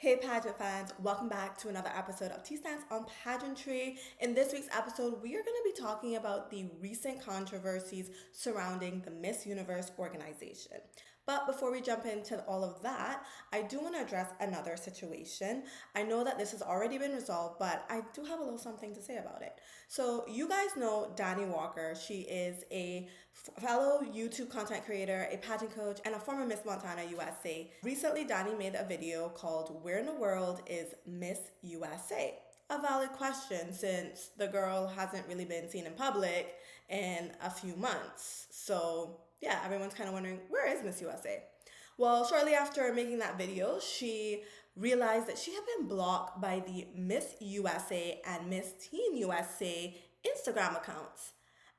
Hey pageant fans, welcome back to another episode of Tea Stands on Pageantry. In this week's episode, we are going to be talking about the recent controversies surrounding the Miss Universe organization. But before we jump into all of that, I do want to address another situation. I know that this has already been resolved, but I do have a little something to say about it. So, you guys know Danny Walker. She is a fellow YouTube content creator, a pageant coach, and a former Miss Montana USA. Recently, Danny made a video called Where in the World is Miss USA? A valid question since the girl hasn't really been seen in public in a few months. So, yeah, everyone's kind of wondering, where is Miss USA? Well, shortly after making that video, she realized that she had been blocked by the Miss USA and Miss Teen USA Instagram accounts.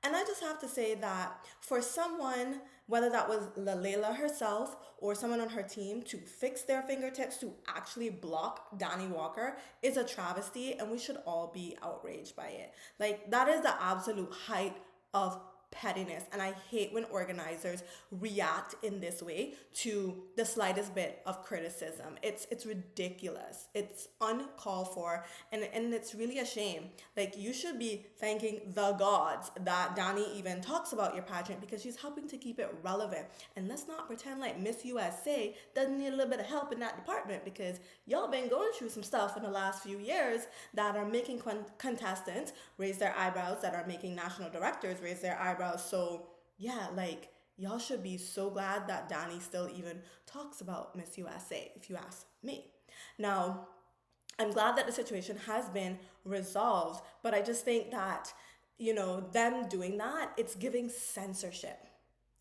And I just have to say that for someone, whether that was Lalela herself or someone on her team, to fix their fingertips to actually block Danny Walker is a travesty, and we should all be outraged by it. Like, that is the absolute height of pettiness, and I hate when organizers react in this way to the slightest bit of criticism. It's ridiculous. It's uncalled for, and it's really a shame. Like, you should be thanking the gods that Danny even talks about your pageant, because she's helping to keep it relevant. And let's not pretend like Miss USA doesn't need a little bit of help in that department, because y'all been going through some stuff in the last few years that are making contestants raise their eyebrows, that are making national directors raise their eyebrows. So yeah, like, y'all should be so glad that Danny still even talks about Miss USA, if you ask me. Now, I'm glad that the situation has been resolved, but I just think that, them doing that, it's giving censorship.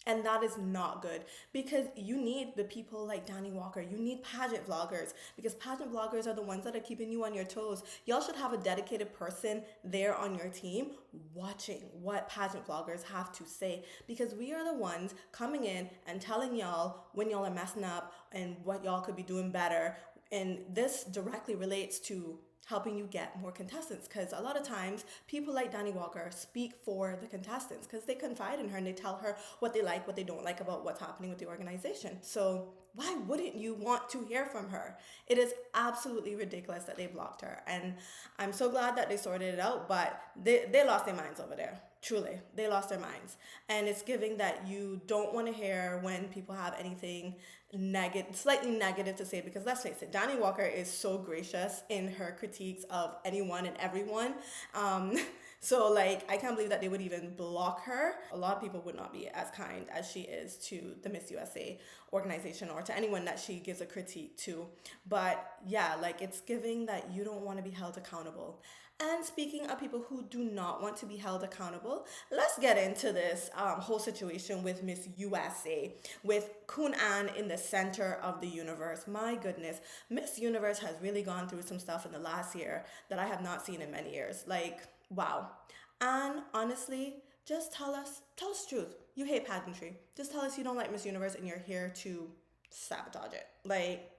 And that is not good, because you need the people like Danny Walker. You need pageant vloggers, because pageant vloggers are the ones that are keeping you on your toes. Y'all should have a dedicated person there on your team watching what pageant vloggers have to say, because we are the ones coming in and telling y'all when y'all are messing up and what y'all could be doing better. And this directly relates to helping you get more contestants, because a lot of times people like Danny Walker speak for the contestants, because they confide in her and they tell her what they like, what they don't like about what's happening with the organization. So why wouldn't you want to hear from her? It is absolutely ridiculous that they blocked her, and I'm so glad that they sorted it out, but they lost their minds over there. Truly, they lost their minds. And it's giving that you don't want to hear when people have anything slightly negative to say, because let's face it, Danny Walker is so gracious in her critiques of anyone and everyone. So like, I can't believe that they would even block her. A lot of people would not be as kind as she is to the Miss USA organization or to anyone that she gives a critique to. But yeah, like, it's giving that you don't want to be held accountable. And speaking of people who do not want to be held accountable, let's get into this whole situation with Miss USA, with Kuhn Anne in the center of the universe. My goodness, Miss Universe has really gone through some stuff in the last year that I have not seen in many years. Like, wow. And honestly, just tell us the truth. You hate pageantry. Just tell us you don't like Miss Universe and you're here to sabotage it. Like,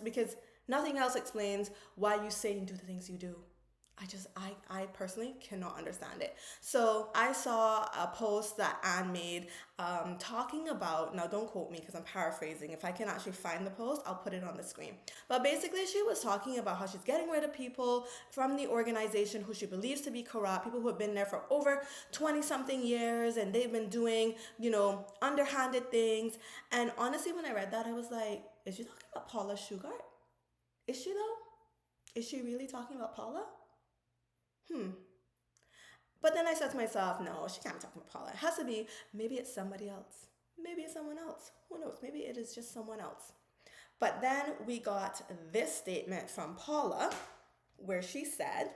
because nothing else explains why you say and do the things you do. I personally cannot understand it. So I saw a post that Anne made talking about, now don't quote me because I'm paraphrasing. If I can actually find the post, I'll put it on the screen. But basically, she was talking about how she's getting rid of people from the organization who she believes to be corrupt, people who have been there for over 20 something years, and they've been doing, underhanded things. And honestly, when I read that, I was like, is she talking about Paula Shugart? Is she though? Is she really talking about Paula? But then I said to myself, no, she can't be talking about Paula. It has to be, maybe it's somebody else. Maybe it's someone else. Who knows? Maybe it is just someone else. But then we got this statement from Paula, where she said,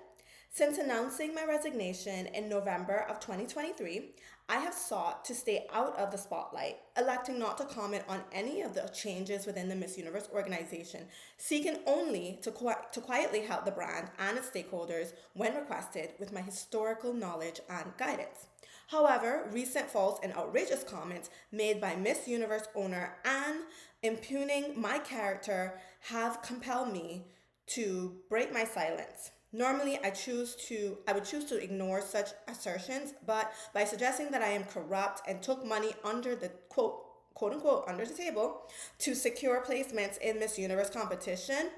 since announcing my resignation in November of 2023, I have sought to stay out of the spotlight, electing not to comment on any of the changes within the Miss Universe organization, seeking only to quietly help the brand and its stakeholders when requested with my historical knowledge and guidance. However, recent false and outrageous comments made by Miss Universe owner Anne impugning my character have compelled me to break my silence. Normally, I would choose to ignore such assertions, but by suggesting that I am corrupt and took money under the quote unquote under the table to secure placements in Miss Universe competition,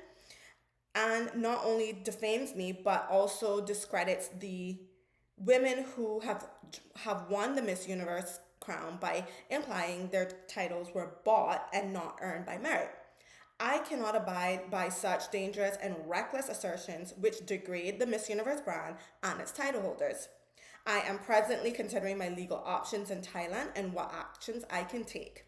and not only defames me but also discredits the women who have won the Miss Universe crown by implying their titles were bought and not earned by merit. I cannot abide by such dangerous and reckless assertions which degrade the Miss Universe brand and its title holders. I am presently considering my legal options in Thailand and what actions I can take.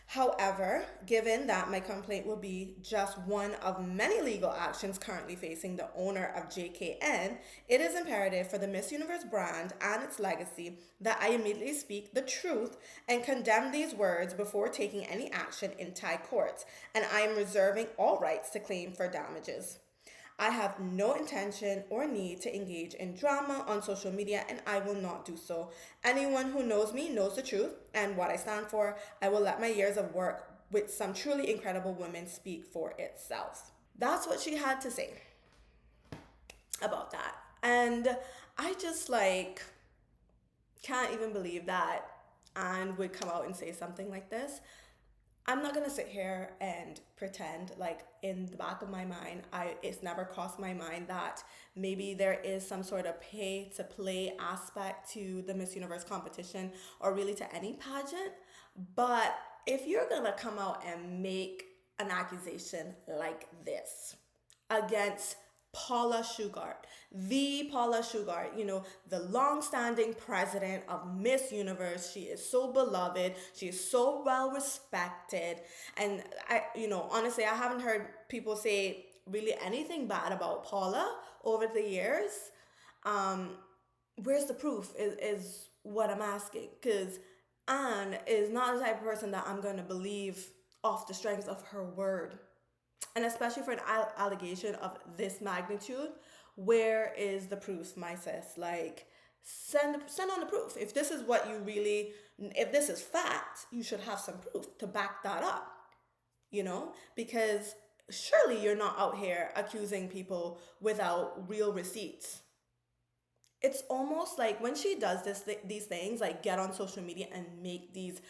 However, given that my complaint will be just one of many legal actions currently facing the owner of JKN, it is imperative for the Miss Universe brand and its legacy that I immediately speak the truth and condemn these words before taking any action in Thai courts, and I am reserving all rights to claim for damages. I have no intention or need to engage in drama on social media, and I will not do so. Anyone who knows me knows the truth and what I stand for. I will let my years of work with some truly incredible women speak for itself. That's what she had to say about that. And I just like can't even believe that Anne would come out and say something like this. I'm not gonna sit here and pretend like in the back of my mind, it's never crossed my mind that maybe there is some sort of pay to play aspect to the Miss Universe competition or really to any pageant. But if you're gonna come out and make an accusation like this against Paula Shugart, the Paula Shugart, the long-standing president of Miss Universe. She is so beloved. She is so well respected. And honestly, I haven't heard people say really anything bad about Paula over the years. Where's the proof is what I'm asking. Because Anne is not the type of person that I'm going to believe off the strength of her word. And especially for an allegation of this magnitude, where is the proof, my sis? Like, send on the proof. If this is what you really, if this is fact, you should have some proof to back that up, because surely you're not out here accusing people without real receipts. It's almost like when she does these things, like get on social media and make these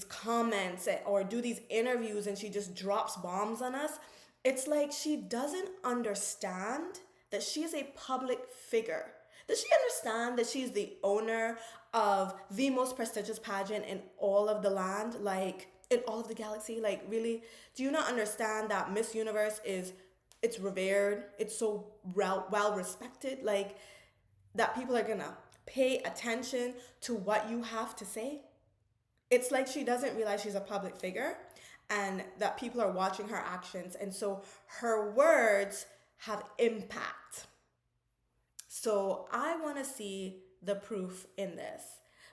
comments or do these interviews and she just drops bombs on us, it's like she doesn't understand that she is a public figure. Does she understand that she's the owner of the most prestigious pageant in all of the land, like in all of the galaxy? Like, really, do you not understand that Miss Universe it's revered, it's so well respected, like that people are gonna pay attention to what you have to say? It's like she doesn't realize she's a public figure and that people are watching her actions. And so her words have impact. So I want to see the proof in this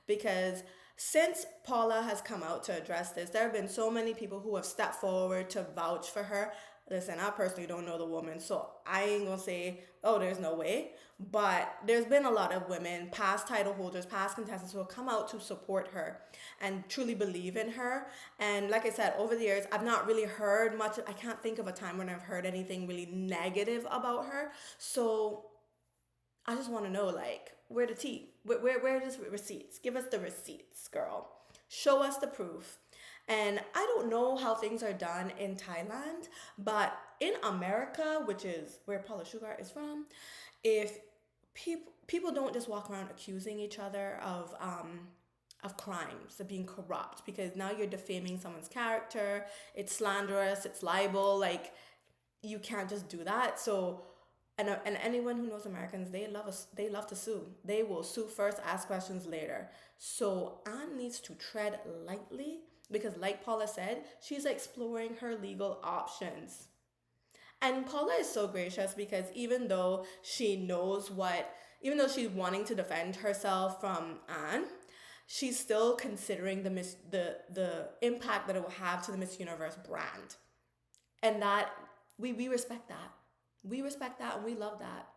because since Paula has come out to address this, there have been so many people who have stepped forward to vouch for her. Listen, I personally don't know the woman, so I ain't gonna say, oh, there's no way. But there's been a lot of women, past title holders, past contestants who have come out to support her and truly believe in her. And like I said, over the years, I've not really heard much. I can't think of a time when I've heard anything really negative about her. So I just want to know, like, where the tea? Where is the receipts? Give us the receipts, girl. Show us the proof. And I don't know how things are done in Thailand, but in America, which is where Paula Shugart is from, if people don't just walk around accusing each other of crimes, of being corrupt, because now you're defaming someone's character. It's slanderous. It's libel. Like, you can't just do that. So, and anyone who knows Americans, they love to sue. They will sue first, ask questions later. So Anne needs to tread lightly because, like Paula said, she's exploring her legal options. And Paula is so gracious because even though she's wanting to defend herself from Anne, she's still considering the impact that it will have to the Miss Universe brand. And that we respect that. We respect that and we love that.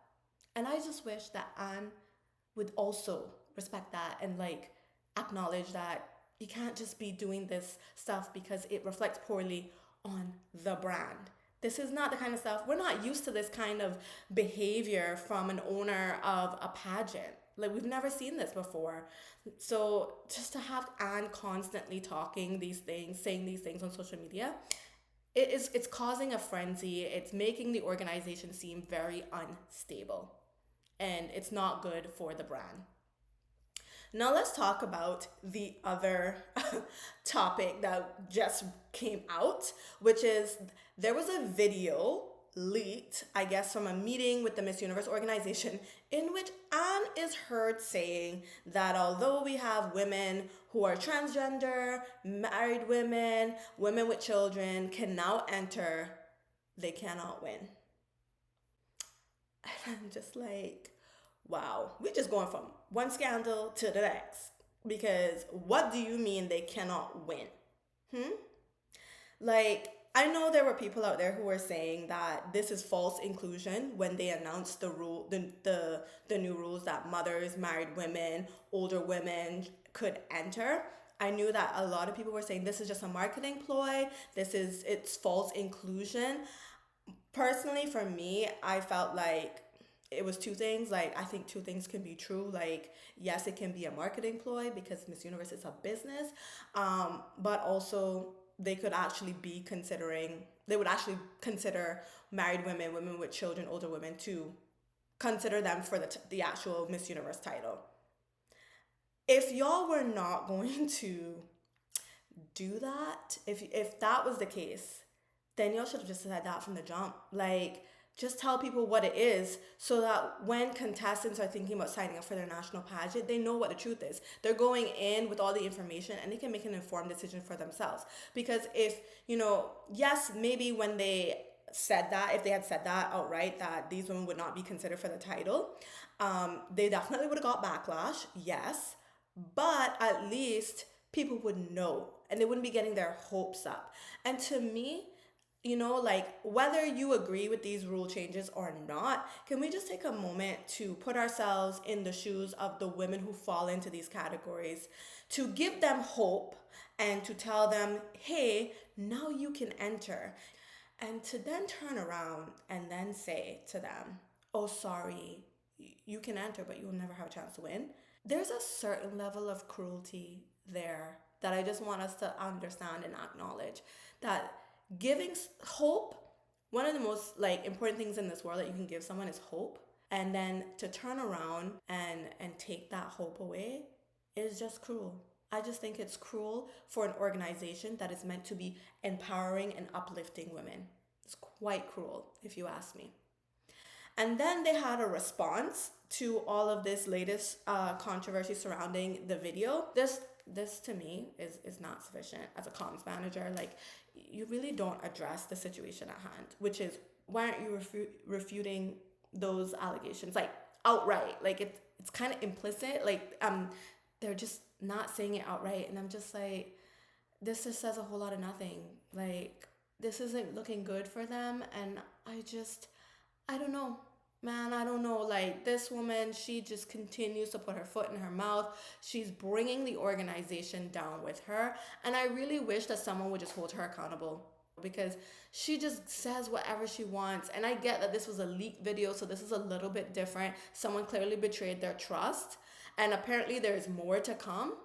And I just wish that Anne would also respect that and like acknowledge that you can't just be doing this stuff because it reflects poorly on the brand. This is not the kind of stuff, we're not used to this kind of behavior from an owner of a pageant. Like, we've never seen this before. So just to have Anne constantly talking these things, saying these things on social media, it's causing a frenzy. It's making the organization seem very unstable, and it's not good for the brand. Now let's talk about the other topic that just came out, which is there was a video leaked, I guess, from a meeting with the Miss Universe organization in which Anne is heard saying that although we have women who are transgender, married women, women with children can now enter, they cannot win. And I'm just like, wow, we're just going from one scandal to the next. Because what do you mean they cannot win? Hmm? Like, I know there were people out there who were saying that this is false inclusion when they announced the new rules that mothers, married women, older women could enter. I knew that a lot of people were saying this is just a marketing ploy. It's false inclusion. Personally, for me, I felt like it was two things. Like, I think two things can be true. Like, yes, it can be a marketing ploy because Miss Universe is a business, but also they would actually consider married women, women with children, older women to consider them for the actual Miss Universe title. If y'all were not going to do that, if that was the case, then y'all should have just said that from the jump. Like, just tell people what it is so that when contestants are thinking about signing up for their national pageant, they know what the truth is. They're going in with all the information and they can make an informed decision for themselves. Because if, yes, maybe when they said that, if they had said that outright, that these women would not be considered for the title, they definitely would have got backlash, yes. But at least people would know and they wouldn't be getting their hopes up. And to me, like whether you agree with these rule changes or not, can we just take a moment to put ourselves in the shoes of the women who fall into these categories, to give them hope and to tell them, hey, now you can enter. And to then turn around and then say to them, oh, sorry, you can enter, but you'll never have a chance to win. There's a certain level of cruelty there that I just want us to understand and acknowledge that giving hope, one of the most important things in this world that you can give someone is hope, and then to turn around and take that hope away is just cruel. I just think it's cruel for an organization that is meant to be empowering and uplifting women. It's quite cruel, if you ask me. And then they had a response to all of this latest controversy surrounding the video. This to me is not sufficient as a comms manager. Like, you really don't address the situation at hand, which is, why aren't you refuting those allegations like outright? Like, it's kind of implicit. Like, they're just not saying it outright, and I'm just like, this just says a whole lot of nothing. Like, this isn't looking good for them, and I don't know. Man, I don't know. Like, this woman, she just continues to put her foot in her mouth. She's bringing the organization down with her. And I really wish that someone would just hold her accountable, because she just says whatever she wants. And I get that this was a leaked video, so this is a little bit different. Someone clearly betrayed their trust. And apparently there's more to come.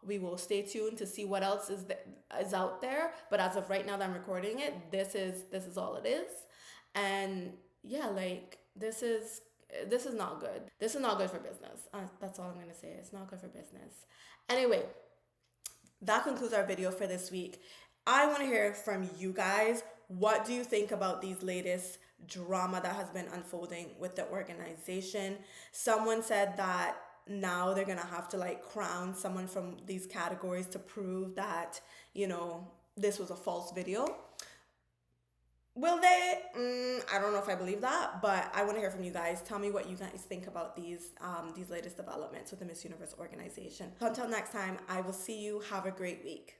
We will stay tuned to see what else is out there. But as of right now that I'm recording it, this is all it is. And yeah, like, this is not good. This is not good for business. That's all I'm going to say. It's not good for business. Anyway, that concludes our video for this week. I want to hear from you guys. What do you think about these latest drama that has been unfolding with the organization? Someone said that now they're going to have to crown someone from these categories to prove that, this was a false video. Will they? I don't know if I believe that, but I want to hear from you guys. Tell me what you guys think about these latest developments with the Miss Universe organization. Until next time, I will see you. Have a great week.